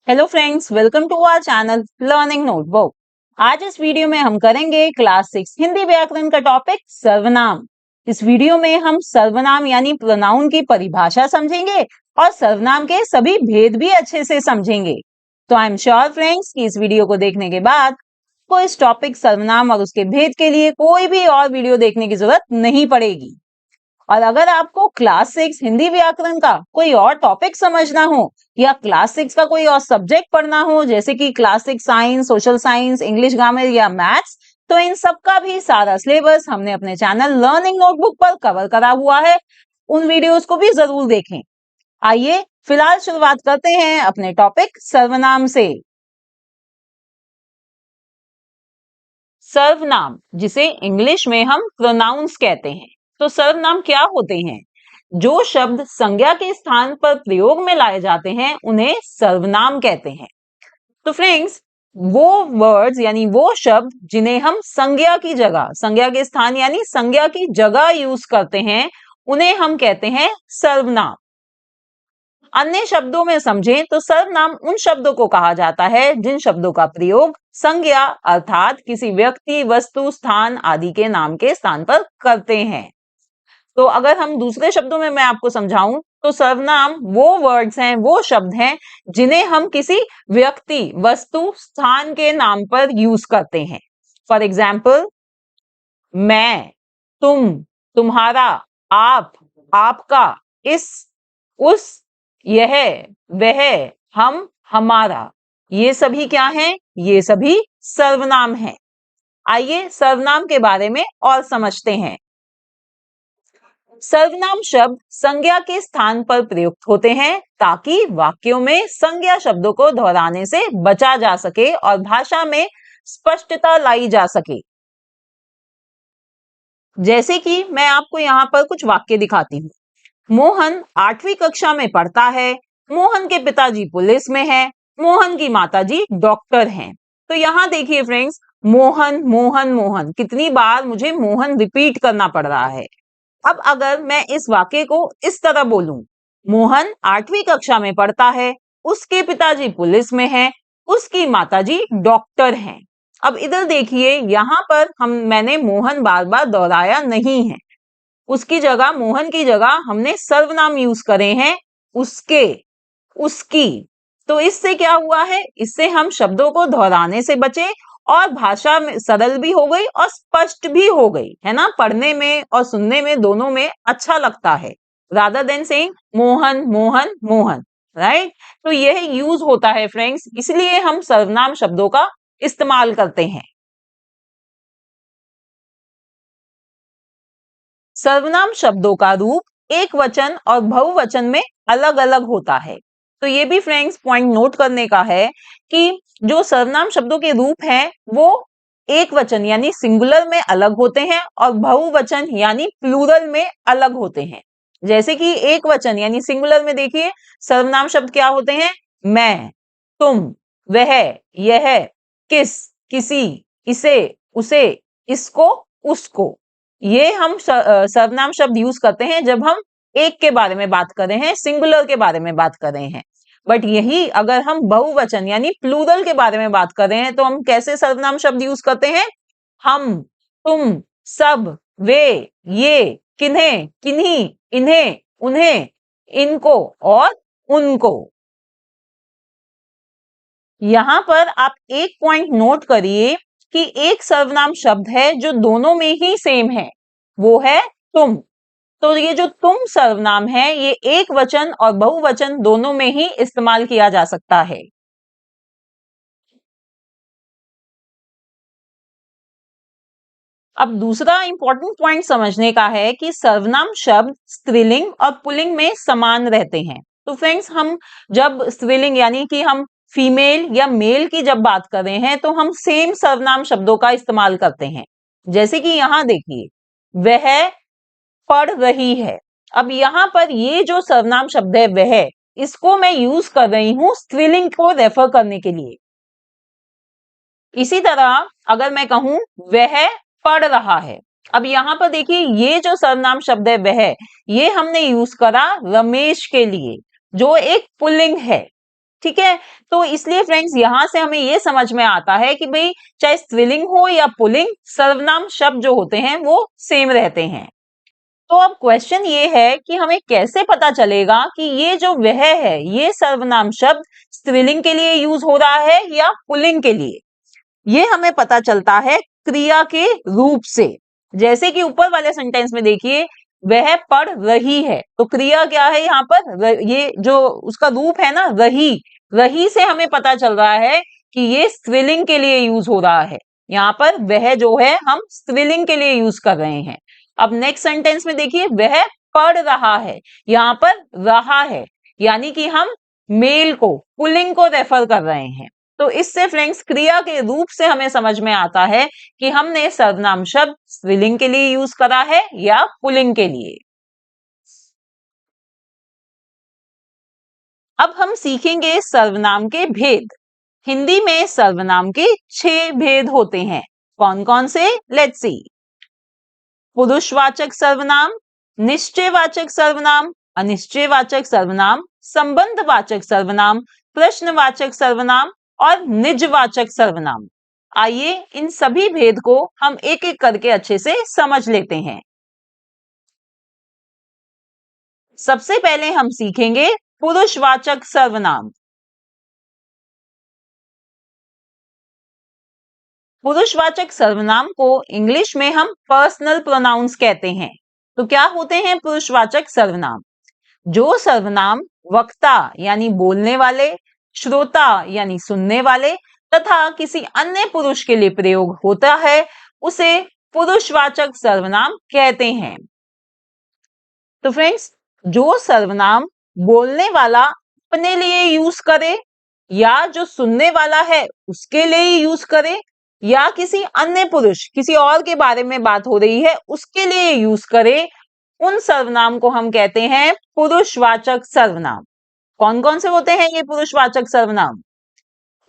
Hello friends, welcome to our channel learning notebook. आज इस video में हम करेंगे क्लास 6 हिंदी व्याकरण का टॉपिक सर्वनाम। इस वीडियो में हम सर्वनाम यानी प्रोनाउन की परिभाषा समझेंगे और सर्वनाम के सभी भेद भी अच्छे से समझेंगे। तो आई एम श्योर फ्रेंड्स कि इस वीडियो को देखने के बाद को इस टॉपिक सर्वनाम और उसके भेद के लिए कोई भी और वीडियो देखने की जरूरत नहीं पड़ेगी। और अगर आपको क्लास 6 हिंदी व्याकरण का कोई और टॉपिक समझना हो या क्लास 6 का कोई और सब्जेक्ट पढ़ना हो, जैसे कि class 6 science, social science, English grammar या मैथ्स, तो इन सब का भी सारा सिलेबस हमने अपने चैनल लर्निंग नोटबुक पर कवर करा हुआ है। उन वीडियोस को भी जरूर देखें। आइए फिलहाल शुरुआत करते हैं अपने टॉपिक सर्वनाम से। सर्वनाम, जिसे इंग्लिश में हम प्रोनाउंस कहते हैं। तो सर्वनाम क्या होते हैं? जो शब्द संज्ञा के स्थान पर प्रयोग में लाए जाते हैं उन्हें सर्वनाम कहते हैं। तो फ्रेंड्स, वो वर्ड्स यानी वो शब्द जिन्हें हम संज्ञा की जगह, संज्ञा के स्थान यानी संज्ञा की जगह यूज करते हैं, उन्हें हम कहते हैं सर्वनाम। अन्य शब्दों में समझें तो सर्वनाम उन शब्दों को कहा जाता है जिन शब्दों का प्रयोग संज्ञा अर्थात किसी व्यक्ति, वस्तु, स्थान आदि के नाम के स्थान पर करते हैं। तो अगर हम दूसरे शब्दों में मैं आपको समझाऊं तो सर्वनाम वो वर्ड्स हैं, वो शब्द हैं जिन्हें हम किसी व्यक्ति, वस्तु, स्थान के नाम पर यूज करते हैं। फॉर एग्जाम्पल, मैं, तुम, तुम्हारा, आप, आपका, इस, उस, यह, वह, हम, हमारा, ये सभी क्या हैं? ये सभी सर्वनाम हैं। आइए सर्वनाम के बारे में और समझते हैं। सर्वनाम शब्द संज्ञा के स्थान पर प्रयुक्त होते हैं ताकि वाक्यों में संज्ञा शब्दों को दोहराने से बचा जा सके और भाषा में स्पष्टता लाई जा सके। जैसे कि मैं आपको यहाँ पर कुछ वाक्य दिखाती हूँ। मोहन 8वीं कक्षा में पढ़ता है। मोहन के पिताजी पुलिस में हैं। मोहन की माताजी डॉक्टर हैं। तो यहाँ देखिए फ्रेंड्स, मोहन मोहन मोहन, कितनी बार मुझे मोहन रिपीट करना पड़ रहा है। अब अगर मैं इस वाक्य को इस तरह बोलूं, मोहन 8वीं कक्षा में पढ़ता है, उसके पिताजी पुलिस में हैं, उसकी माताजी डॉक्टर हैं। अब इधर देखिए, यहाँ पर मैंने मोहन बार बार दोहराया नहीं है। उसकी जगह, मोहन की जगह हमने सर्वनाम यूज करे हैं, उसके, उसकी। तो इससे क्या हुआ है? इससे हम शब्दों को दोहराने से बचे और भाषा में सरल भी हो गई और स्पष्ट भी हो गई, है ना? पढ़ने में और सुनने में दोनों में अच्छा लगता है, rather than saying Mohan Mohan Mohan, right? तो यह यूज होता है फ्रेंड्स, इसलिए हम सर्वनाम शब्दों का इस्तेमाल करते हैं। सर्वनाम शब्दों का रूप एक वचन और बहुवचन में अलग अलग होता है। तो ये भी फ्रेंड्स पॉइंट नोट करने का है कि जो सर्वनाम शब्दों के रूप हैं वो एक वचन यानी सिंगुलर में अलग होते हैं और बहुवचन यानी प्लूरल में अलग होते हैं। जैसे कि एक वचन यानी सिंगुलर में देखिए सर्वनाम शब्द क्या होते हैं? मैं, तुम, वह, यह, किस, किसी, इसे, उसे, इसको, उसको। ये हम सर्वनाम शब्द यूज करते हैं जब हम एक के बारे में बात कर रहे हैं, सिंगुलर के बारे में बात कर रहे हैं। बट यही अगर हम बहुवचन यानी प्लूरल के बारे में बात कर रहे हैं तो हम कैसे सर्वनाम शब्द यूज करते हैं? हम, तुम, सब, वे, ये, किन्हें, किन्हीं, इन्हें, उन्हें, इनको और उनको। यहां पर आप एक पॉइंट नोट करिए कि एक सर्वनाम शब्द है जो दोनों में ही सेम है, वो है तुम। तो ये जो तुम सर्वनाम है ये एक वचन और बहुवचन दोनों में ही इस्तेमाल किया जा सकता है। अब दूसरा इंपॉर्टेंट पॉइंट समझने का है कि सर्वनाम शब्द स्त्रीलिंग और पुल्लिंग में समान रहते हैं। तो फ्रेंड्स, हम जब स्त्रीलिंग यानी कि हम फीमेल या मेल की जब बात कर रहे हैं तो हम सेम सर्वनाम शब्दों का इस्तेमाल करते हैं। जैसे कि यहां देखिए, वह पढ़ रही है। अब यहां पर ये जो सर्वनाम शब्द है वह, इसको मैं यूज कर रही हूं स्त्रीलिंग को रेफर करने के लिए। इसी तरह अगर मैं कहूं वह पढ़ रहा है, अब यहां पर देखिए ये जो सर्वनाम शब्द है वह, ये हमने यूज करा रमेश के लिए जो एक पुल्लिंग है। ठीक है। तो इसलिए फ्रेंड्स यहां से हमें ये समझ में आता है कि भाई चाहे स्त्रीलिंग हो या पुल्लिंग, सर्वनाम शब्द जो होते हैं वो सेम रहते हैं। तो अब क्वेश्चन ये है कि हमें कैसे पता चलेगा कि ये जो वह है, ये सर्वनाम शब्द स्त्रीलिंग के लिए यूज हो रहा है या पुल्लिंग के लिए। ये हमें पता चलता है क्रिया के रूप से। जैसे कि ऊपर वाले सेंटेंस में देखिए, वह पढ़ रही है, तो क्रिया क्या है यहाँ पर, ये जो उसका रूप है ना, रही, रही से हमें पता चल रहा है कि ये स्त्रीलिंग के लिए यूज हो रहा है। यहाँ पर वह जो है हम स्त्रीलिंग के लिए यूज कर रहे हैं। अब नेक्स्ट सेंटेंस में देखिए, वह पढ़ रहा है, यहाँ पर रहा है, यानी कि हम मेल को, पुल्लिंग को रेफर कर रहे हैं। तो इससे फ्रेंड्स क्रिया के रूप से हमें समझ में आता है कि हमने सर्वनाम शब्द स्त्रीलिंग के लिए यूज करा है या पुल्लिंग के लिए। अब हम सीखेंगे सर्वनाम के भेद। हिंदी में सर्वनाम के 6 भेद होते हैं। कौन कौन से? Let's see. पुरुषवाचक सर्वनाम, निश्चयवाचक सर्वनाम, अनिश्चयवाचक सर्वनाम, संबंधवाचक सर्वनाम, प्रश्नवाचक सर्वनाम और निजवाचक सर्वनाम। आइए इन सभी भेद को हम एक एक करके अच्छे से समझ लेते हैं। सबसे पहले हम सीखेंगे पुरुषवाचक सर्वनाम। पुरुषवाचक सर्वनाम को इंग्लिश में हम पर्सनल प्रोनाउंस कहते हैं। तो क्या होते हैं पुरुषवाचक सर्वनाम? जो सर्वनाम वक्ता यानी बोलने वाले, श्रोता यानी सुनने वाले तथा किसी अन्य पुरुष के लिए प्रयोग होता है, उसे पुरुषवाचक सर्वनाम कहते हैं। तो फ्रेंड्स, जो सर्वनाम बोलने वाला अपने लिए यूज करे या जो सुनने वाला है उसके लिए यूज करे या किसी अन्य पुरुष, किसी और के बारे में बात हो रही है उसके लिए यूज करे, उन सर्वनाम को हम कहते हैं पुरुषवाचक सर्वनाम। कौन कौन से होते हैं ये पुरुषवाचक सर्वनाम?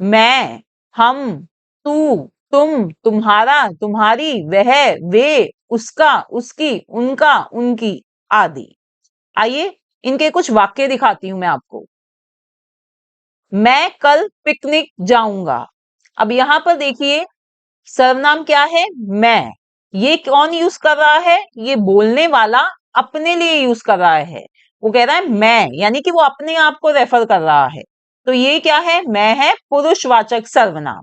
मैं, हम, तू, तुम, तुम्हारा, तुम्हारी, वह, वे, उसका, उसकी, उनका, उनकी आदि। आइए इनके कुछ वाक्य दिखाती हूं मैं आपको। मैं कल पिकनिक जाऊंगा। अब यहां पर देखिए सर्वनाम क्या है? मैं। ये कौन यूज कर रहा है? ये बोलने वाला अपने लिए यूज कर रहा है। वो कह रहा है मैं, यानी कि वो अपने आप को रेफर कर रहा है। तो ये क्या है? मैं है पुरुषवाचक सर्वनाम।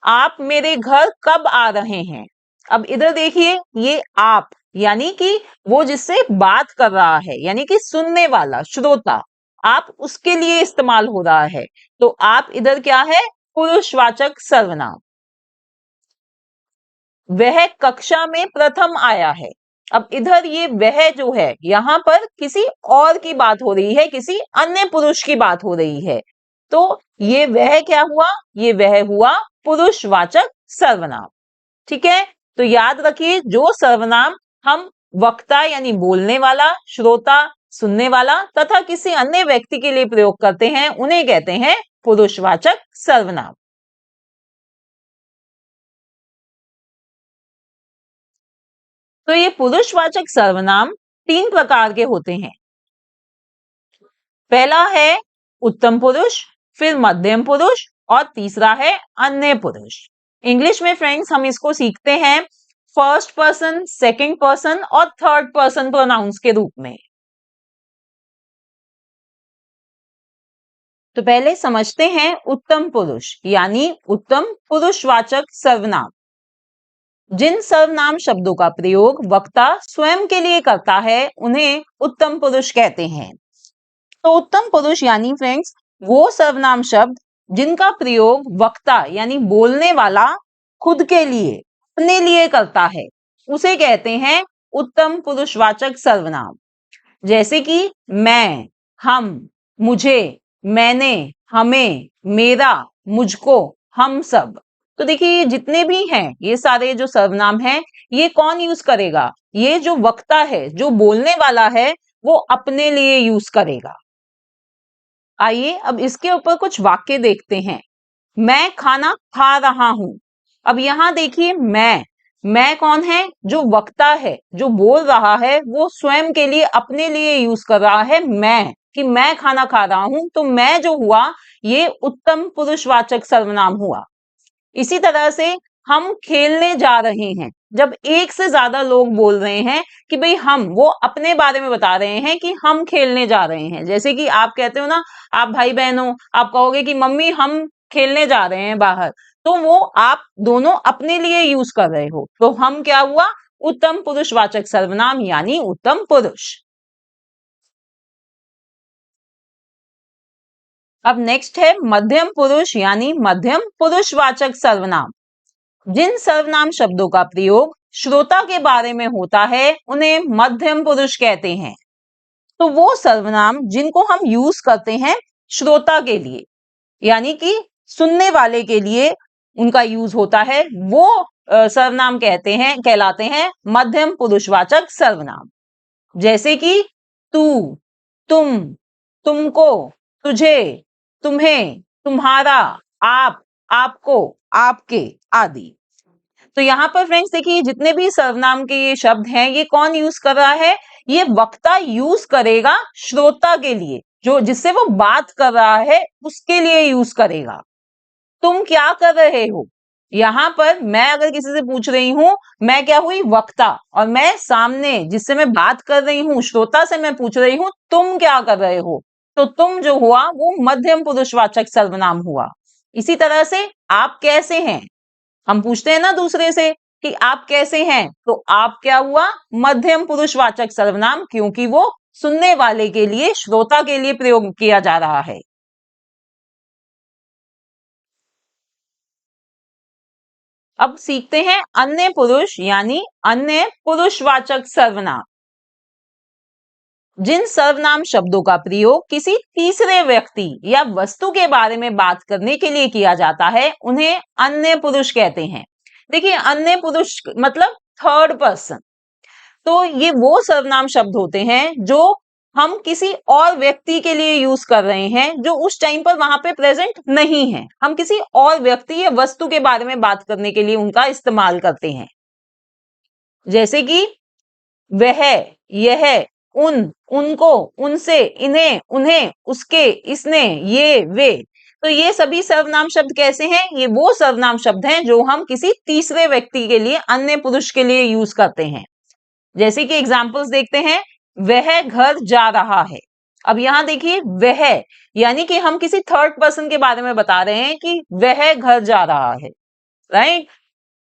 आप मेरे घर कब आ रहे हैं? अब इधर देखिए, ये आप यानी कि वो जिससे बात कर रहा है, यानी कि सुनने वाला, श्रोता, आप उसके लिए इस्तेमाल हो रहा है। तो आप इधर क्या है? पुरुषवाचक सर्वनाम। वह कक्षा में प्रथम आया है। अब इधर ये वह जो है, यहां पर किसी और की बात हो रही है, किसी अन्य पुरुष की बात हो रही है। तो ये वह क्या हुआ? ये वह हुआ पुरुषवाचक सर्वनाम। ठीक है। तो याद रखिए, जो सर्वनाम हम वक्ता यानी बोलने वाला, श्रोता सुनने वाला तथा किसी अन्य व्यक्ति के लिए प्रयोग करते हैं, उन्हें कहते हैं पुरुषवाचक सर्वनाम। तो ये पुरुषवाचक सर्वनाम 3 प्रकार के होते हैं। पहला है उत्तम पुरुष, फिर मध्यम पुरुष और तीसरा है अन्य पुरुष। इंग्लिश में फ्रेंड्स हम इसको सीखते हैं फर्स्ट पर्सन, सेकंड पर्सन और थर्ड पर्सन प्रोनाउंस के रूप में। तो पहले समझते हैं उत्तम पुरुष यानी उत्तम पुरुषवाचक सर्वनाम। जिन सर्वनाम शब्दों का प्रयोग वक्ता स्वयं के लिए करता है, उन्हें उत्तम पुरुष कहते हैं। तो उत्तम पुरुष यानी फ्रेंड्स वो सर्वनाम शब्द जिनका प्रयोग वक्ता यानी बोलने वाला खुद के लिए, अपने लिए करता है, उसे कहते हैं उत्तम पुरुषवाचक सर्वनाम। जैसे कि मैं, हम, मुझे, मैंने, हमें, मेरा, मुझको, हम सब। तो देखिए ये जितने भी हैं, ये सारे जो सर्वनाम हैं, ये कौन यूज करेगा? ये जो वक्ता है, जो बोलने वाला है, वो अपने लिए यूज करेगा। आइए अब इसके ऊपर कुछ वाक्य देखते हैं। मैं खाना खा रहा हूं। अब यहां देखिए मैं कौन है? जो वक्ता है, जो बोल रहा है, वो स्वयं के लिए, अपने लिए यूज कर रहा है मैं। कि मैं खाना खा रहा हूं, तो मैं जो हुआ ये उत्तम पुरुषवाचक सर्वनाम हुआ। इसी तरह से हम खेलने जा रहे हैं, जब एक से ज्यादा लोग बोल रहे हैं कि भाई हम, वो अपने बारे में बता रहे हैं कि हम खेलने जा रहे हैं। जैसे कि आप कहते हो ना, आप भाई बहन हो, आप कहोगे कि मम्मी हम खेलने जा रहे हैं बाहर, तो वो आप दोनों अपने लिए यूज कर रहे हो। तो हम क्या हुआ, उत्तम पुरुषवाचक सर्वनाम यानी उत्तम पुरुष। अब नेक्स्ट है मध्यम पुरुष यानी मध्यम पुरुषवाचक सर्वनाम। जिन सर्वनाम शब्दों का प्रयोग श्रोता के बारे में होता है उन्हें मध्यम पुरुष कहते हैं। तो वो सर्वनाम जिनको हम यूज करते हैं श्रोता के लिए, यानी कि सुनने वाले के लिए उनका यूज होता है, वो सर्वनाम कहलाते हैं मध्यम पुरुषवाचक सर्वनाम। जैसे कि तू, तुम, तुमको, तुझे, तुम्हें, तुम्हारा, आप, आपको, आपके आदि। तो यहाँ पर फ्रेंड्स देखिए, जितने भी सर्वनाम के ये शब्द हैं ये कौन यूज कर रहा है, ये वक्ता यूज करेगा श्रोता के लिए, जो जिससे वो बात कर रहा है उसके लिए यूज करेगा। तुम क्या कर रहे हो, यहां पर मैं अगर किसी से पूछ रही हूं, मैं क्या हुई, वक्ता, और मैं सामने जिससे मैं बात कर रही हूं, श्रोता से मैं पूछ रही हूं तुम क्या कर रहे हो, तो तुम जो हुआ वो मध्यम पुरुषवाचक सर्वनाम हुआ। इसी तरह से आप कैसे हैं, हम पूछते हैं ना दूसरे से कि आप कैसे हैं, तो आप क्या हुआ, मध्यम पुरुषवाचक सर्वनाम, क्योंकि वो सुनने वाले के लिए, श्रोता के लिए प्रयोग किया जा रहा है। अब सीखते हैं अन्य पुरुष यानी अन्य पुरुषवाचक सर्वनाम। जिन सर्वनाम शब्दों का प्रयोग किसी तीसरे व्यक्ति या वस्तु के बारे में बात करने के लिए किया जाता है उन्हें अन्य पुरुष कहते हैं। देखिए, अन्य पुरुष मतलब थर्ड पर्सन। तो ये वो सर्वनाम शब्द होते हैं जो हम किसी और व्यक्ति के लिए यूज कर रहे हैं, जो उस टाइम पर वहां पे प्रेजेंट नहीं है। हम किसी और व्यक्ति या वस्तु के बारे में बात करने के लिए उनका इस्तेमाल करते हैं। जैसे कि वह, यह, उन, उनको, उनसे, इन्हें, उन्हें, उसके, इसने, ये, वे। तो ये सभी सर्वनाम शब्द कैसे हैं, ये वो सर्वनाम शब्द हैं जो हम किसी तीसरे व्यक्ति के लिए, अन्य पुरुष के लिए यूज करते हैं। जैसे कि एग्जांपल्स देखते हैं, वह घर जा रहा है। अब यहां देखिए, वह यानी कि हम किसी थर्ड पर्सन के बारे में बता रहे हैं कि वह घर जा रहा है, राइट।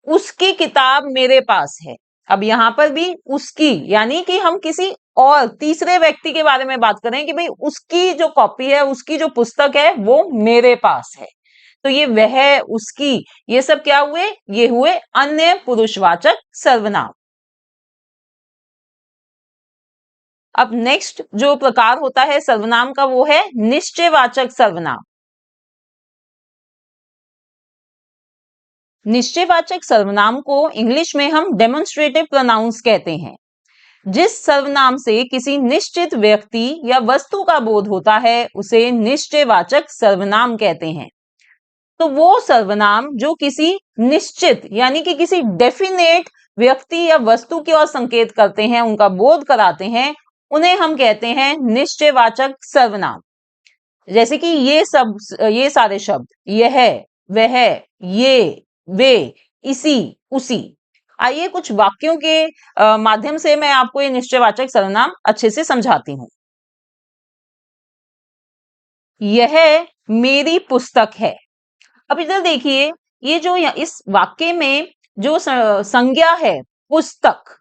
उसकी किताब मेरे पास है। अब यहां पर भी उसकी यानी कि हम किसी और तीसरे व्यक्ति के बारे में बात कर रहे हैं कि भाई उसकी जो कॉपी है, उसकी जो पुस्तक है वो मेरे पास है। तो ये वह, उसकी, ये सब क्या हुए, ये हुए अन्य पुरुषवाचक सर्वनाम। अब नेक्स्ट जो प्रकार होता है सर्वनाम का वो है निश्चयवाचक सर्वनाम। निश्चयवाचक सर्वनाम को इंग्लिश में हम डेमोन्स्ट्रेटिव प्रोनाउंस कहते हैं। जिस सर्वनाम से किसी निश्चित व्यक्ति या वस्तु का बोध होता है उसे निश्चयवाचक सर्वनाम कहते हैं। तो वो सर्वनाम जो किसी निश्चित यानी कि किसी डेफिनेट व्यक्ति या वस्तु की ओर संकेत करते हैं, उनका बोध कराते हैं, उन्हें हम कहते हैं निश्चयवाचक सर्वनाम। जैसे कि ये सारे शब्द, यह, वह, ये, वे, इसी, उसी। आइए कुछ वाक्यों के माध्यम से मैं आपको ये निश्चयवाचक सर्वनाम अच्छे से समझाती हूं। यह मेरी पुस्तक है। अब इधर देखिए, ये जो इस वाक्य में जो संज्ञा है पुस्तक,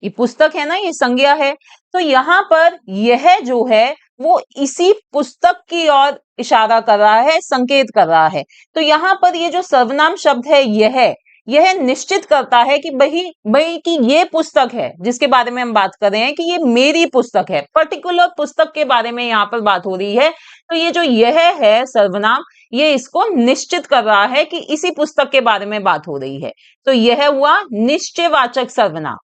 ये पुस्तक है ना, ये संज्ञा है। तो यहां पर यह जो है वो इसी पुस्तक की ओर इशारा कर रहा है, संकेत कर रहा है। तो यहां पर ये जो सर्वनाम शब्द है यह निश्चित करता है कि भाई कि ये पुस्तक है जिसके बारे में हम बात कर रहे हैं कि ये मेरी पुस्तक है, पर्टिकुलर पुस्तक के बारे में यहाँ पर बात हो रही है। तो ये जो यह है सर्वनाम, ये इसको निश्चित कर रहा है कि इसी पुस्तक के बारे में बात हो रही है। तो यह हुआ निश्चयवाचक सर्वनाम।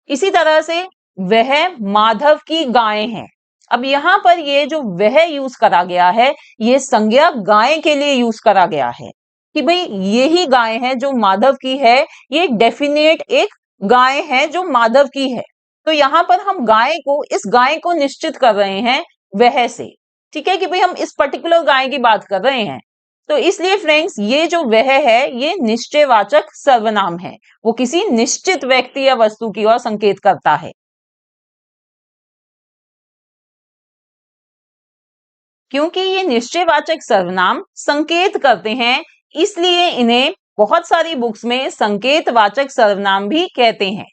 इसी तरह से वह माधव की गाय है। अब यहां पर ये जो वह यूज करा गया है, ये संज्ञा गाय के लिए यूज करा गया है कि भाई यही गाय है जो माधव की है, ये डेफिनेट एक गाय है जो माधव की है। तो यहां पर हम इस गाय को निश्चित कर रहे हैं वह से। ठीक है कि भाई हम इस पर्टिकुलर गाय की बात कर रहे हैं, तो इसलिए फ्रेंड्स ये जो वह है ये निश्चयवाचक सर्वनाम है, वो किसी निश्चित व्यक्ति या वस्तु की ओर संकेत करता है। क्योंकि ये निश्चयवाचक सर्वनाम संकेत करते हैं, इसलिए इन्हें बहुत सारी बुक्स में संकेतवाचक सर्वनाम भी कहते हैं।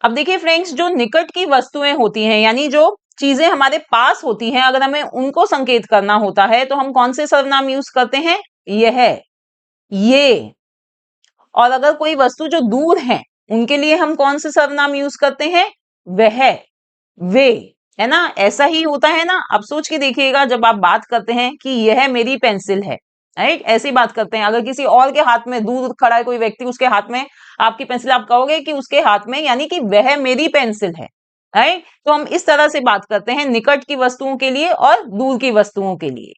अब देखिए फ्रेंड्स, जो निकट की वस्तुएं होती हैं, यानी जो चीजें हमारे पास होती हैं, अगर हमें उनको संकेत करना होता है तो हम कौन से सर्वनाम यूज करते हैं? यह, ये। और अगर कोई वस्तु जो दूर है, उनके लिए हम कौन से सर्वनाम यूज करते हैं? वह, वे। है ना? ऐसा ही होता है ना। अब सोच के देखिएगा, जब आप बात करते हैं कि यह मेरी पेंसिल है, राइट, ऐसी बात करते हैं। अगर किसी और के हाथ में, दूर खड़ा है कोई व्यक्ति, उसके हाथ में आपकी पेंसिल, आप कहोगे कि उसके हाथ में, यानी कि वह मेरी पेंसिल है, राइट। तो हम इस तरह से बात करते हैं निकट की वस्तुओं के लिए और दूर की वस्तुओं के लिए।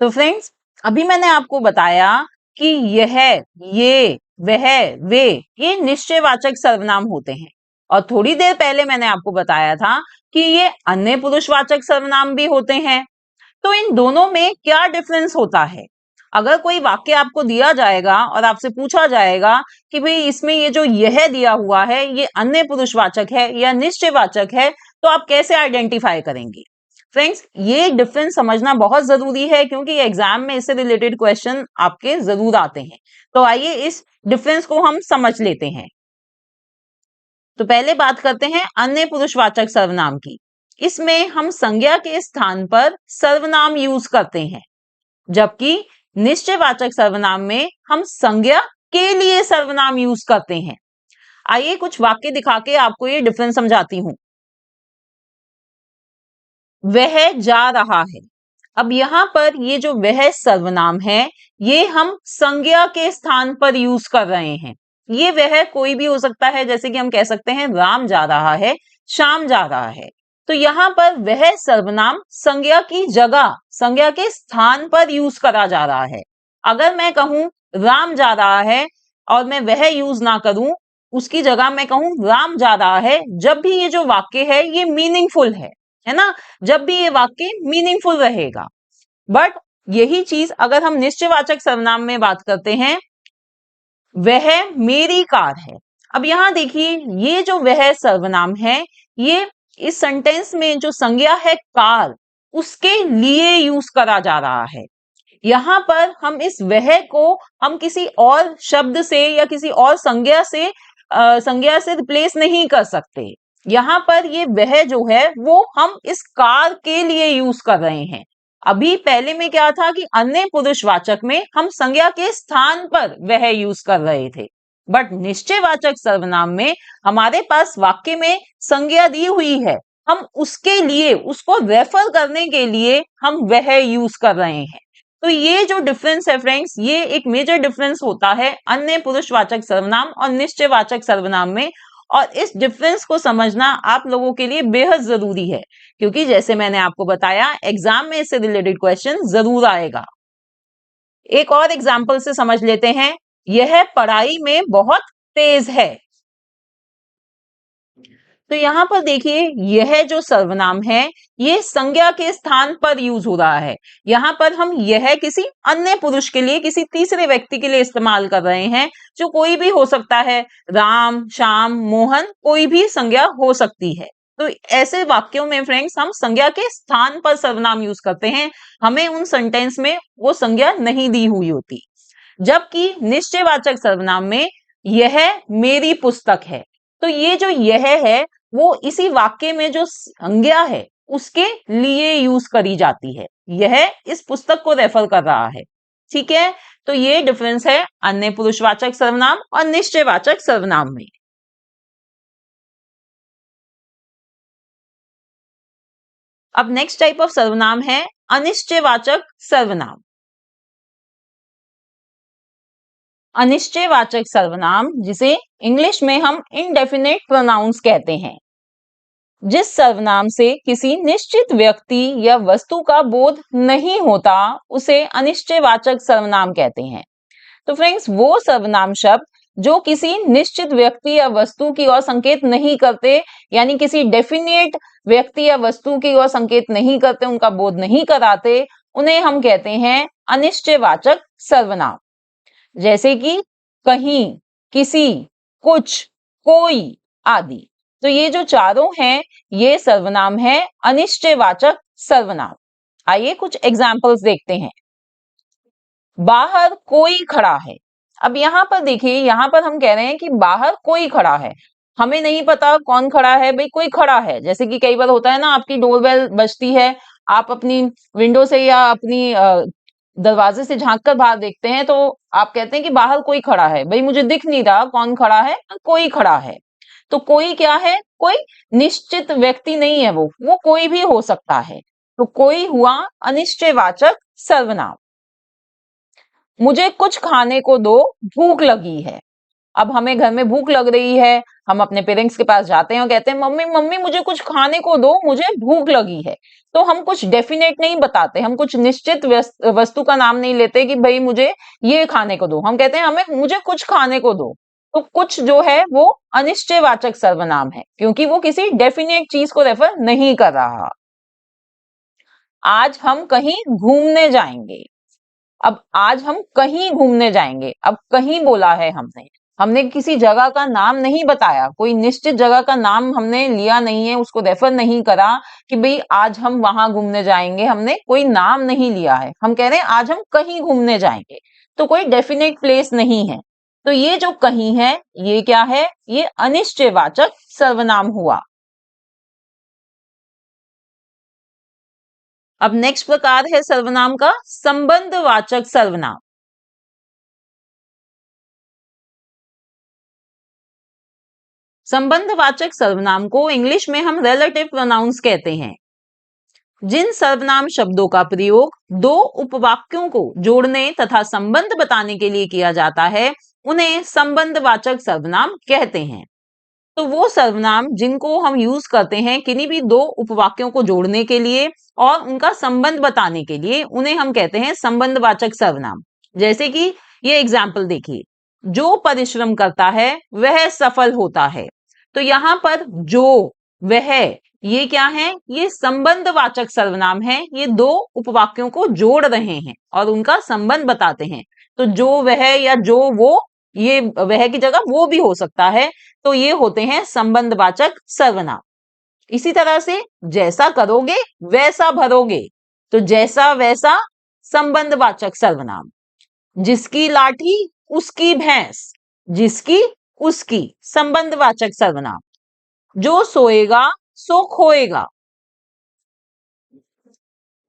तो फ्रेंड्स, अभी मैंने आपको बताया कि यह, ये, वह, वे, ये निश्चयवाचक सर्वनाम होते हैं। और थोड़ी देर पहले मैंने आपको बताया था कि ये अन्य पुरुषवाचक सर्वनाम भी होते हैं। तो इन दोनों में क्या डिफरेंस होता है? अगर कोई वाक्य आपको दिया जाएगा और आपसे पूछा जाएगा कि भाई इसमें ये जो यह दिया हुआ है ये अन्य पुरुषवाचक है या निश्चयवाचक है, तो आप कैसे आइडेंटिफाई करेंगे? फ्रेंड्स, ये डिफरेंस समझना बहुत जरूरी है, क्योंकि एग्जाम में इससे रिलेटेड क्वेश्चन आपके जरूर आते हैं। तो आइए इस डिफरेंस को हम समझ लेते हैं। तो पहले बात करते हैं अन्य पुरुषवाचक सर्वनाम की। इसमें हम संज्ञा के स्थान पर सर्वनाम यूज करते हैं, जबकि निश्चयवाचक सर्वनाम में हम संज्ञा के लिए सर्वनाम यूज करते हैं। आइए कुछ वाक्य दिखा के आपको ये डिफरेंस समझाती हूं। वह जा रहा है। अब यहां पर ये जो वह सर्वनाम है, ये हम संज्ञा के स्थान पर यूज कर रहे हैं। ये वह कोई भी हो सकता है, जैसे कि हम कह सकते हैं राम जा रहा है, श्याम जा रहा है। तो यहां पर वह सर्वनाम संज्ञा की जगह, संज्ञा के स्थान पर यूज करा जा रहा है। अगर मैं कहूं राम जा रहा है और मैं वह यूज ना करूं, उसकी जगह मैं कहूं राम जा रहा है, जब भी ये जो वाक्य है ये मीनिंगफुल है ना, जब भी ये वाक्य मीनिंगफुल रहेगा। बट यही चीज अगर हम निश्चयवाचक सर्वनाम में बात करते हैं, वह मेरी कार है। अब यहां देखिए, ये जो वह सर्वनाम है, ये इस सेंटेंस में जो संज्ञा है कार, उसके लिए यूज करा जा रहा है। यहां पर हम इस वह को हम किसी और शब्द से या किसी और संज्ञा से रिप्लेस नहीं कर सकते। यहां पर ये वह जो है वो हम इस कार के लिए यूज कर रहे हैं। अभी पहले में क्या था कि अन्य पुरुषवाचक में हम संज्ञा के स्थान पर वह यूज कर रहे थे, बट निश्चयवाचक सर्वनाम में हमारे पास वाक्य में संज्ञा दी हुई है, हम उसके लिए, उसको रेफर करने के लिए हम वह यूज कर रहे हैं। तो ये जो डिफरेंस है फ्रेंड्स, ये एक मेजर डिफरेंस होता है अन्य पुरुषवाचक सर्वनाम और निश्चयवाचक सर्वनाम में। और इस डिफरेंस को समझना आप लोगों के लिए बेहद जरूरी है, क्योंकि जैसे मैंने आपको बताया एग्जाम में इससे रिलेटेड क्वेश्चन जरूर आएगा। एक और एग्जाम्पल से समझ लेते हैं। यह पढ़ाई में बहुत तेज है। तो यहां पर देखिए, यह जो सर्वनाम है ये संज्ञा के स्थान पर यूज हो रहा है। यहां पर हम यह किसी अन्य पुरुष के लिए, किसी तीसरे व्यक्ति के लिए इस्तेमाल कर रहे हैं, जो कोई भी हो सकता है, राम, श्याम, मोहन, कोई भी संज्ञा हो सकती है। तो ऐसे वाक्यों में फ्रेंड्स हम संज्ञा के स्थान पर सर्वनाम यूज करते हैं, हमें उन सेंटेंस में वो संज्ञा नहीं दी हुई होती। जबकि निश्चयवाचक सर्वनाम में यह मेरी पुस्तक है। तो ये जो यह है वो इसी वाक्य में जो संज्ञा है उसके लिए यूज करी जाती है। यह इस पुस्तक को रेफर कर रहा है। ठीक है, तो ये डिफरेंस है अन्य पुरुषवाचक सर्वनाम और निश्चयवाचक सर्वनाम में। अब नेक्स्ट टाइप ऑफ सर्वनाम है अनिश्चयवाचक सर्वनाम। अनिश्चयवाचक सर्वनाम, जिसे इंग्लिश में हम इनडेफिनेट प्रोनाउंस कहते हैं, जिस सर्वनाम से किसी निश्चित व्यक्ति या वस्तु का बोध नहीं होता, उसे अनिश्चयवाचक सर्वनाम कहते हैं। तो फ्रेंड्स, वो सर्वनाम शब्द जो किसी निश्चित व्यक्ति या वस्तु की ओर संकेत नहीं करते, यानी किसी डेफिनेट व्यक्ति या वस्तु की ओर संकेत नहीं करते, उनका बोध नहीं कराते, उन्हें हम कहते हैं अनिश्चयवाचक सर्वनाम। जैसे कि कहीं, किसी, कुछ, कोई आदि। तो ये जो चारों हैं, ये सर्वनाम है अनिश्चयवाचक सर्वनाम। आइए कुछ एग्जाम्पल्स देखते हैं। बाहर कोई खड़ा है। अब यहां पर देखिए, यहां पर हम कह रहे हैं कि बाहर कोई खड़ा है। हमें नहीं पता कौन खड़ा है, भाई कोई खड़ा है। जैसे कि कई बार होता है ना, आपकी डोरबेल बजती है, आप अपनी विंडो से या अपनी दरवाजे से झांक कर बाहर देखते हैं, तो आप कहते हैं कि बाहर कोई खड़ा है। भाई मुझे दिख नहीं रहा कौन खड़ा है, कोई खड़ा है। तो कोई क्या है? कोई निश्चित व्यक्ति नहीं है, वो कोई भी हो सकता है। तो कोई हुआ अनिश्चयवाचक सर्वनाम। मुझे कुछ खाने को दो, भूख लगी है। अब हमें घर में भूख लग रही है, हम अपने पेरेंट्स के पास जाते हैं और कहते हैं मम्मी मम्मी मुझे कुछ खाने को दो, मुझे भूख लगी है। तो हम कुछ डेफिनेट नहीं बताते, हम कुछ निश्चित वस्तु का नाम नहीं लेते कि भाई मुझे ये खाने को दो। हम कहते हैं हमें मुझे कुछ खाने को दो। तो कुछ जो है वो अनिश्चयवाचक सर्वनाम है, क्योंकि वो किसी डेफिनेट चीज को रेफर नहीं कर रहा। आज हम कहीं घूमने जाएंगे। अब आज हम कहीं घूमने जाएंगे। अब कहीं बोला है हमने, हमने किसी जगह का नाम नहीं बताया, कोई निश्चित जगह का नाम हमने लिया नहीं है, उसको रेफर नहीं करा कि भाई आज हम वहां घूमने जाएंगे। हमने कोई नाम नहीं लिया है, हम कह रहे हैं आज हम कहीं घूमने जाएंगे। तो कोई डेफिनेट प्लेस नहीं है। तो ये जो कहीं है, ये क्या है? ये अनिश्चयवाचक सर्वनाम हुआ। अब नेक्स्ट प्रकार है सर्वनाम का संबंधवाचक सर्वनाम। संबंधवाचक सर्वनाम को इंग्लिश में हम रिलेटिव प्रोनाउंस कहते हैं। जिन सर्वनाम शब्दों का प्रयोग दो उपवाक्यों को जोड़ने तथा संबंध बताने के लिए किया जाता है, उन्हें संबंधवाचक सर्वनाम कहते हैं। तो वो सर्वनाम जिनको हम यूज करते हैं किन्हीं भी दो उपवाक्यों को जोड़ने के लिए और उनका संबंध बताने के लिए, उन्हें हम कहते हैं संबंधवाचक सर्वनाम। जैसे कि ये एग्जाम्पल देखिए, जो परिश्रम करता है वह सफल होता है। तो यहां पर जो, वह, ये क्या है? ये संबंधवाचक सर्वनाम है। ये दो उपवाक्यों को जोड़ रहे हैं और उनका संबंध बताते हैं। तो जो वह या जो वो, ये वह की जगह वो भी हो सकता है। तो ये होते हैं संबंधवाचक सर्वनाम। इसी तरह से जैसा करोगे वैसा भरोगे, तो जैसा वैसा संबंधवाचक सर्वनाम। जिसकी लाठी उसकी भैंस, जिसकी उसकी संबंधवाचक सर्वनाम। जो सोएगा सो खोएगा।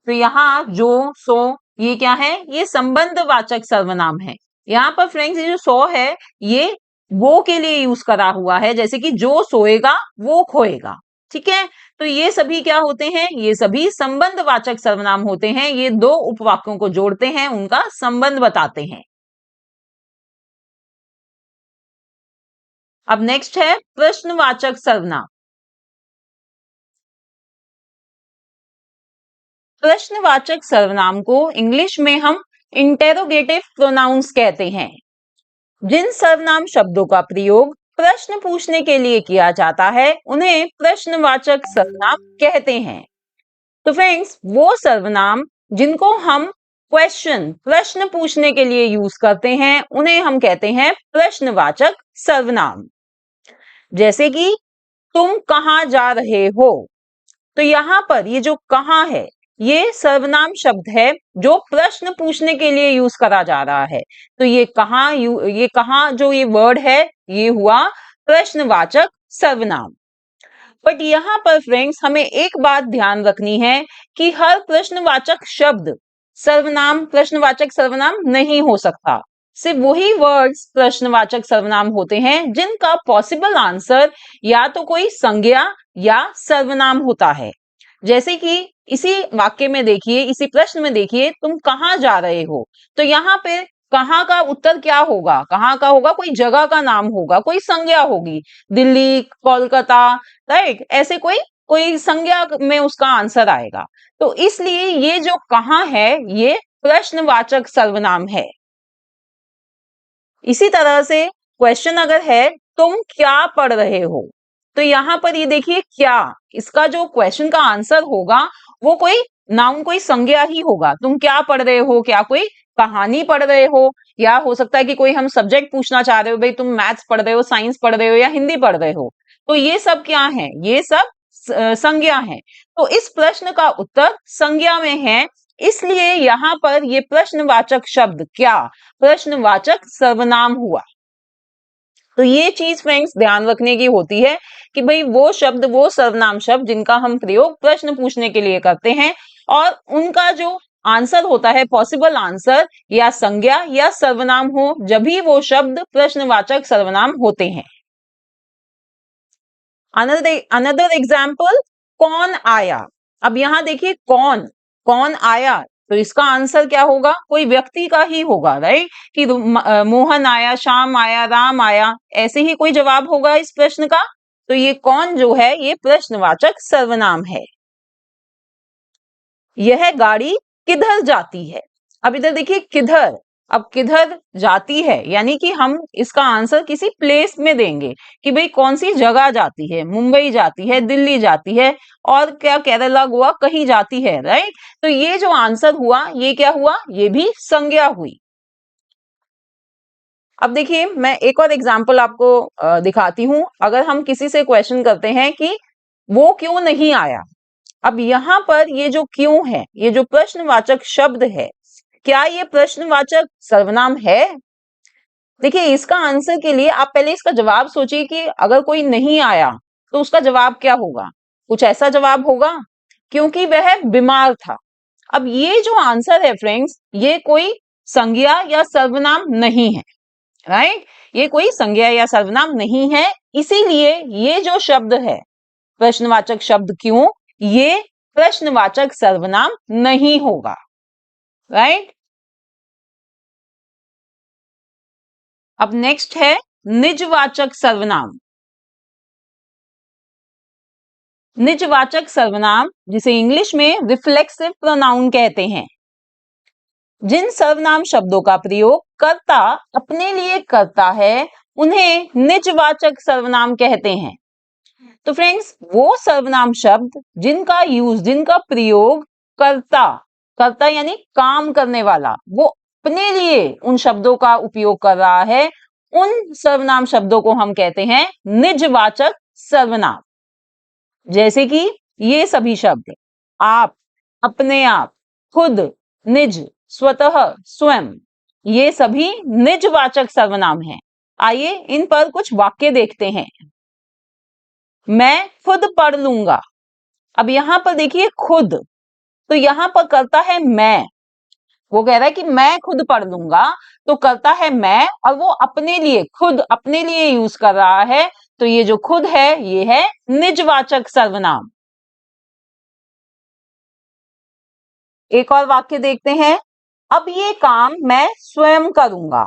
तो यहां जो, सो, ये क्या है? ये संबंधवाचक सर्वनाम है। यहां पर फ्रेंड्स ये जो सो है, ये वो के लिए यूज करा हुआ है, जैसे कि जो सोएगा वो खोएगा। ठीक है, तो ये सभी क्या होते हैं? ये सभी संबंधवाचक सर्वनाम होते हैं। ये दो उपवाक्यों को जोड़ते हैं, उनका संबंध बताते हैं। अब नेक्स्ट है प्रश्नवाचक सर्वनाम। प्रश्नवाचक सर्वनाम को इंग्लिश में हम इंटेरोगेटिव प्रोनाउंस कहते हैं। जिन सर्वनाम शब्दों का प्रयोग प्रश्न पूछने के लिए किया जाता है, उन्हें प्रश्नवाचक सर्वनाम कहते हैं। तो फ्रेंड्स, वो सर्वनाम जिनको हम क्वेश्चन, प्रश्न पूछने के लिए यूज करते हैं, उन्हें हम कहते हैं प्रश्नवाचक सर्वनाम। जैसे कि तुम कहां जा रहे हो। तो यहां पर ये जो कहां है, ये सर्वनाम शब्द है जो प्रश्न पूछने के लिए यूज करा जा रहा है। तो ये कहां जो ये वर्ड है, ये हुआ प्रश्नवाचक सर्वनाम। बट यहां पर फ्रेंड्स हमें एक बात ध्यान रखनी है कि हर प्रश्नवाचक शब्द सर्वनाम, प्रश्नवाचक सर्वनाम नहीं हो सकता। सिर्फ वही वर्ड्स प्रश्नवाचक सर्वनाम होते हैं जिनका पॉसिबल आंसर या तो कोई संज्ञा या सर्वनाम होता है। जैसे कि इसी वाक्य में देखिए, इसी प्रश्न में देखिए, तुम कहां जा रहे हो। तो यहां पे कहां का उत्तर क्या होगा? कहां का होगा? कोई जगह का नाम होगा, कोई संज्ञा होगी, दिल्ली, कोलकाता, राइट? ऐसे कोई कोई संज्ञा में उसका आंसर आएगा। तो इसलिए ये जो कहां है, ये प्रश्नवाचक सर्वनाम है। इसी तरह से क्वेश्चन अगर है तुम क्या पढ़ रहे हो, तो यहाँ पर ये देखिए क्या, इसका जो क्वेश्चन का आंसर होगा वो कोई नाउन, कोई संज्ञा ही होगा। तुम क्या पढ़ रहे हो, क्या कोई कहानी पढ़ रहे हो, या हो सकता है कि कोई हम सब्जेक्ट पूछना चाह रहे हो, भाई तुम मैथ्स पढ़ रहे हो, साइंस पढ़ रहे हो या हिंदी पढ़ रहे हो, तो ये सब क्या है, ये सब संज्ञा है। तो इस प्रश्न का उत्तर संज्ञा में है, इसलिए यहाँ पर ये प्रश्नवाचक शब्द क्या प्रश्नवाचक सर्वनाम हुआ। तो ये चीज फ्रेंड्स ध्यान रखने की होती है कि भाई वो शब्द, वो सर्वनाम शब्द जिनका हम प्रयोग प्रश्न पूछने के लिए करते हैं, और उनका जो आंसर होता है, पॉसिबल आंसर या संज्ञा या सर्वनाम हो, जब भी वो शब्द प्रश्नवाचक सर्वनाम होते हैं। अनदर एग्जाम्पल, कौन आया। अब यहां देखिए कौन, कौन आया, तो इसका आंसर क्या होगा, कोई व्यक्ति का ही होगा, राइट, कि मोहन आया, श्याम आया, राम आया, ऐसे ही कोई जवाब होगा इस प्रश्न का। तो ये कौन जो है ये प्रश्नवाचक सर्वनाम है। यह गाड़ी किधर जाती है। अब इधर देखिए किधर, अब किधर जाती है यानी कि हम इसका आंसर किसी प्लेस में देंगे कि भाई कौन सी जगह जाती है, मुंबई जाती है, दिल्ली जाती है, और क्या केरला गोवा कहीं जाती है, राइट। तो ये जो आंसर हुआ ये क्या हुआ, ये भी संज्ञा हुई। अब देखिए मैं एक और एग्जाम्पल आपको दिखाती हूं। अगर हम किसी से क्वेश्चन करते हैं कि वो क्यों नहीं आया, अब यहां पर ये जो क्यों है, ये जो प्रश्नवाचक शब्द है, क्या ये प्रश्नवाचक सर्वनाम है। देखिए इसका आंसर के लिए आप पहले इसका जवाब सोचिए कि अगर कोई नहीं आया तो उसका जवाब क्या होगा, कुछ ऐसा जवाब होगा, क्योंकि वह बीमार था। अब ये जो आंसर है फ्रेंड्स, ये कोई संज्ञा या सर्वनाम नहीं है, राइट, ये कोई संज्ञा या सर्वनाम नहीं है, इसीलिए ये जो शब्द है प्रश्नवाचक शब्द क्यों, ये प्रश्नवाचक सर्वनाम नहीं होगा, राइट। अब नेक्स्ट है निजवाचक सर्वनाम। निजवाचक सर्वनाम जिसे इंग्लिश में रिफ्लेक्सिव प्रोनाउन कहते हैं, जिन सर्वनाम शब्दों का प्रयोग कर्ता अपने लिए करता है उन्हें निजवाचक सर्वनाम कहते हैं। तो फ्रेंड्स वो सर्वनाम शब्द जिनका यूज, जिनका प्रयोग कर्ता, कर्ता यानी काम करने वाला, वो अपने लिए उन शब्दों का उपयोग कर रहा है, उन सर्वनाम शब्दों को हम कहते हैं निजवाचक सर्वनाम। जैसे कि ये सभी शब्द, आप, अपने आप, खुद, निज, स्वतः, स्वयं, ये सभी निजवाचक सर्वनाम हैं। आइए इन पर कुछ वाक्य देखते हैं। मैं खुद पढ़ लूंगा। अब यहां पर देखिए खुद, तो यहां पर करता है मैं, वो कह रहा है कि मैं खुद पढ़ लूंगा, तो करता है मैं, और वो अपने लिए, खुद अपने लिए यूज कर रहा है, तो ये जो खुद है ये है निजवाचक सर्वनाम। एक और वाक्य देखते हैं, अब ये काम मैं स्वयं करूंगा।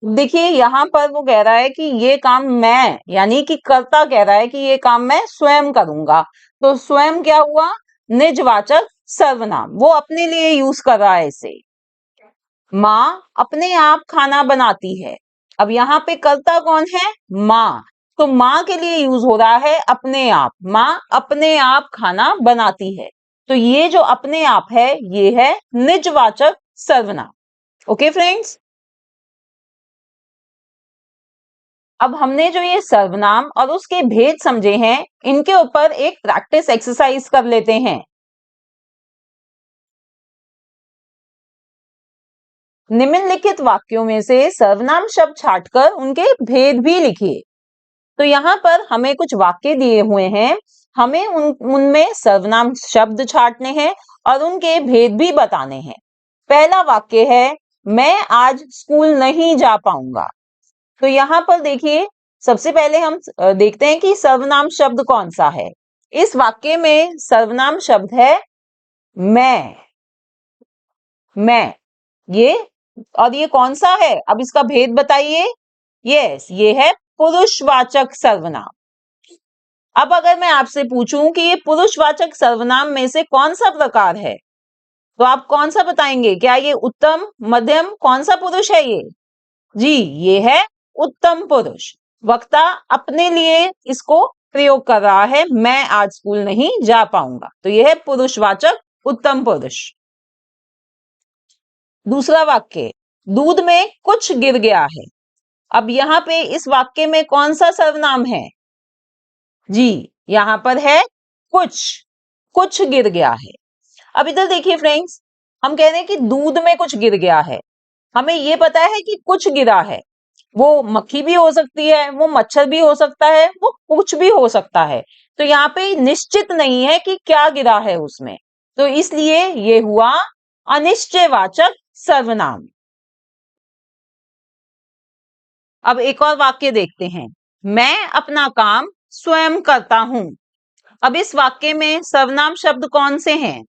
देखिए यहां पर वो कह रहा है कि ये काम मैं, यानी कि कर्ता कह रहा है कि ये काम मैं स्वयं करूंगा, तो स्वयं क्या हुआ, निजवाचक सर्वनाम, वो अपने लिए यूज कर रहा है इसे। माँ अपने आप खाना बनाती है। अब यहाँ पे कर्ता कौन है, माँ, तो माँ के लिए यूज हो रहा है अपने आप, माँ अपने आप खाना बनाती है, तो ये जो अपने आप है ये है निजवाचक सर्वनाम। ओके फ्रेंड्स, अब हमने जो ये सर्वनाम और उसके भेद समझे हैं, इनके ऊपर एक प्रैक्टिस एक्सरसाइज कर लेते हैं। निम्नलिखित वाक्यों में से सर्वनाम शब्द छांटकर उनके भेद भी लिखिए। तो यहाँ पर हमें कुछ वाक्य दिए हुए हैं, हमें उनमें सर्वनाम शब्द छांटने हैं और उनके भेद भी बताने हैं। पहला वाक्य है, मैं आज स्कूल नहीं जा पाऊंगा। तो यहाँ पर देखिए सबसे पहले हम देखते हैं कि सर्वनाम शब्द कौन सा है। इस वाक्य में सर्वनाम शब्द है मैं, मैं, ये, और ये कौन सा है, अब इसका भेद बताइए। यस, ये है पुरुषवाचक सर्वनाम। अब अगर मैं आपसे पूछूं कि ये पुरुषवाचक सर्वनाम में से कौन सा प्रकार है, तो आप कौन सा बताएंगे, क्या ये उत्तम, मध्यम, कौन सा पुरुष है ये, जी ये है उत्तम पुरुष। वक्ता अपने लिए इसको प्रयोग कर रहा है, मैं आज स्कूल नहीं जा पाऊंगा, तो यह है पुरुषवाचक उत्तम पुरुष। दूसरा वाक्य, दूध में कुछ गिर गया है। अब यहाँ पे इस वाक्य में कौन सा सर्वनाम है? जी, यहाँ पर है कुछ, कुछ गिर गया है। अब इधर देखिए फ्रेंड्स, हम कह रहे हैं कि दूध में कुछ गिर गया है। हमें ये पता है कि कुछ गिरा है, वो मक्खी भी हो सकती है, वो मच्छर भी हो सकता है, वो कुछ भी हो सकता है। तो यहाँ पे निश्चित नहीं है कि क्या गिरा है उसमें, तो इसलिए ये हुआ अनिश्चयवाचक सर्वनाम। अब एक और वाक्य देखते हैं, मैं अपना काम स्वयं करता हूं। अब इस वाक्य में सर्वनाम शब्द कौन से हैं?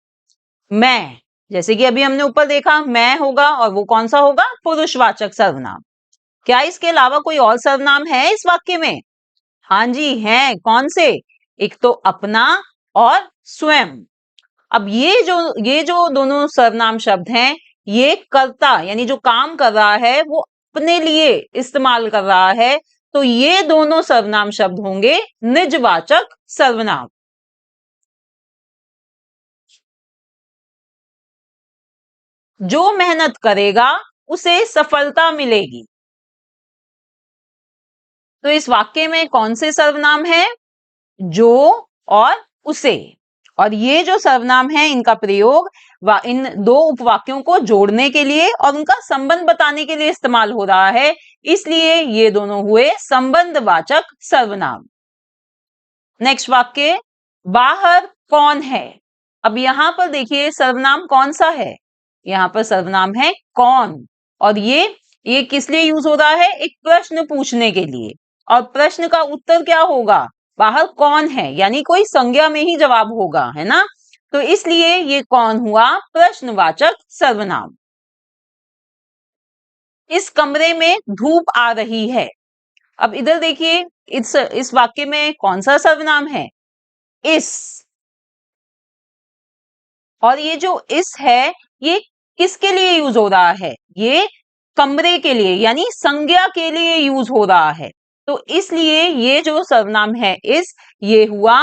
मैं, जैसे कि अभी हमने ऊपर देखा मैं होगा, और वो कौन सा होगा? पुरुषवाचक सर्वनाम। क्या इसके अलावा कोई और सर्वनाम है इस वाक्य में? हाँ जी है। कौन से? एक तो अपना और स्वयं। अब ये जो दोनों सर्वनाम शब्द हैं, ये कर्ता यानी जो काम कर रहा है वो अपने लिए इस्तेमाल कर रहा है, तो ये दोनों सर्वनाम शब्द होंगे निजवाचक सर्वनाम। जो मेहनत करेगा उसे सफलता मिलेगी। तो इस वाक्य में कौन से सर्वनाम है? जो और उसे। और ये जो सर्वनाम है इनका प्रयोग इन दो उपवाक्यों को जोड़ने के लिए और उनका संबंध बताने के लिए इस्तेमाल हो रहा है, इसलिए ये दोनों हुए संबंधवाचक सर्वनाम। नेक्स्ट वाक्य, बाहर कौन है। अब यहां पर देखिए सर्वनाम कौन सा है? यहां पर सर्वनाम है कौन, और ये किस लिए यूज हो रहा है? एक प्रश्न पूछने के लिए। और प्रश्न का उत्तर क्या होगा? बाहर कौन है, यानी कोई संज्ञा में ही जवाब होगा, है ना? तो इसलिए ये कौन हुआ प्रश्नवाचक सर्वनाम। इस कमरे में धूप आ रही है। अब इधर देखिए, इस वाक्य में कौन सा सर्वनाम है? इस। और ये जो इस है, ये किसके लिए यूज हो रहा है? ये कमरे के लिए यानी संज्ञा के लिए यूज हो रहा है। तो इसलिए ये जो सर्वनाम है इस, ये हुआ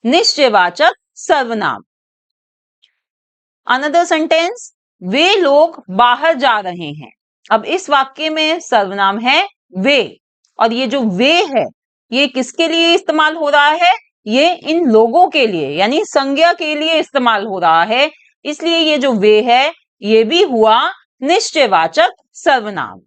निश्चयवाचक सर्वनाम। अनदर सेंटेंस, वे लोग बाहर जा रहे हैं। अब इस वाक्य में सर्वनाम है वे, और ये जो वे है ये किसके लिए इस्तेमाल हो रहा है? ये इन लोगों के लिए यानी संज्ञा के लिए इस्तेमाल हो रहा है, इसलिए ये जो वे है ये भी हुआ निश्चयवाचक सर्वनाम।